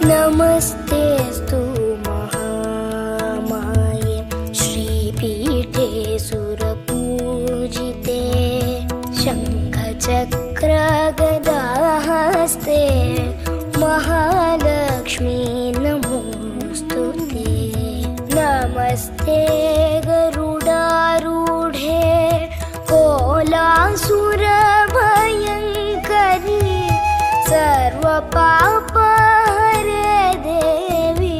नमस्तेऽस्तु महामाये श्रीपीठे सुरपूजिते शङ्खचक्रगदाहस्ते महालक्ष्मी नमोऽस्तुते। नमस्ते गरुडारूढे कोलासुरभयङ्करी सर्वपापहरे देवी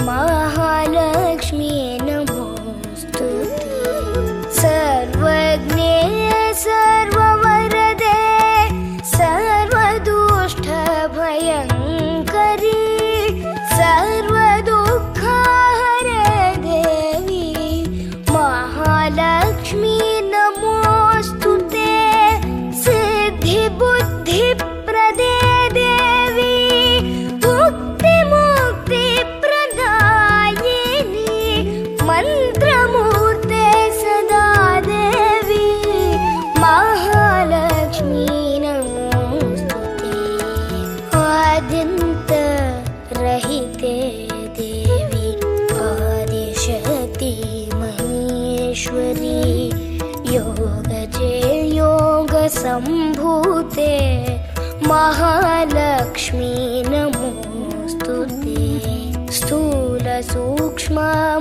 महालक्ष्मी नमोऽस्तुते। सर्वज्ञे सर्ववरदे सर्वदुष्टभयङ्करी सर्वदुःखहरे देवी महालक्ष्मी नमोऽस्तुते। सिद्धिबुद्धिप्रदे देवी मुक्तिमुक्तिप्रदायिनी मन्त्रमूर्ते सदा देवी महालक्ष्मी नमोऽस्तुते। आद्यन्तरहिते देवी आदिशक्ति महेश्वरी योगजे योगसम्भूते महालक्ष्मी नमोऽस्तुते। स्थूलसूक्ष्म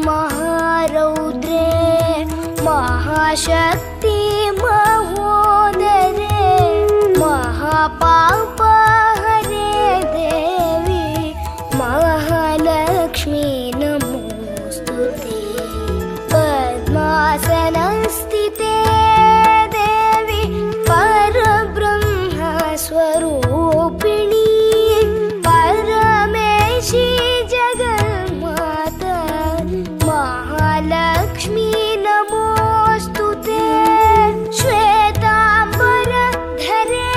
महारौद्रे महाशक्ति महोदरे महापापहरे देवी महालक्ष्मी नमोऽस्तुते। पद्मासनस्थिते देवी परब्रह्मस्वरूपिणी परमेशी जगन्माता महालक्ष्मी नमोऽस्तुते। श्वेताम्बरधरे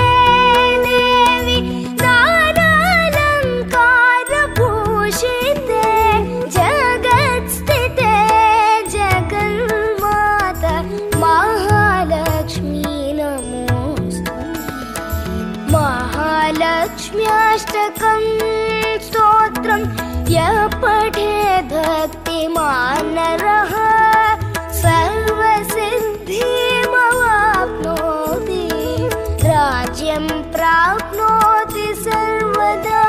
देवी नानालङ्कारभूषिते जगत्स्थिते जगन्माता महालक्ष्मी नमोऽस्तुते। महालक्ष्म्याष्टकं स्तोत्रं यः पठेत् भक्तिमान् नरः सर्वसिद्धिमवाप्नोति राज्यं प्राप्नोति सर्वदा।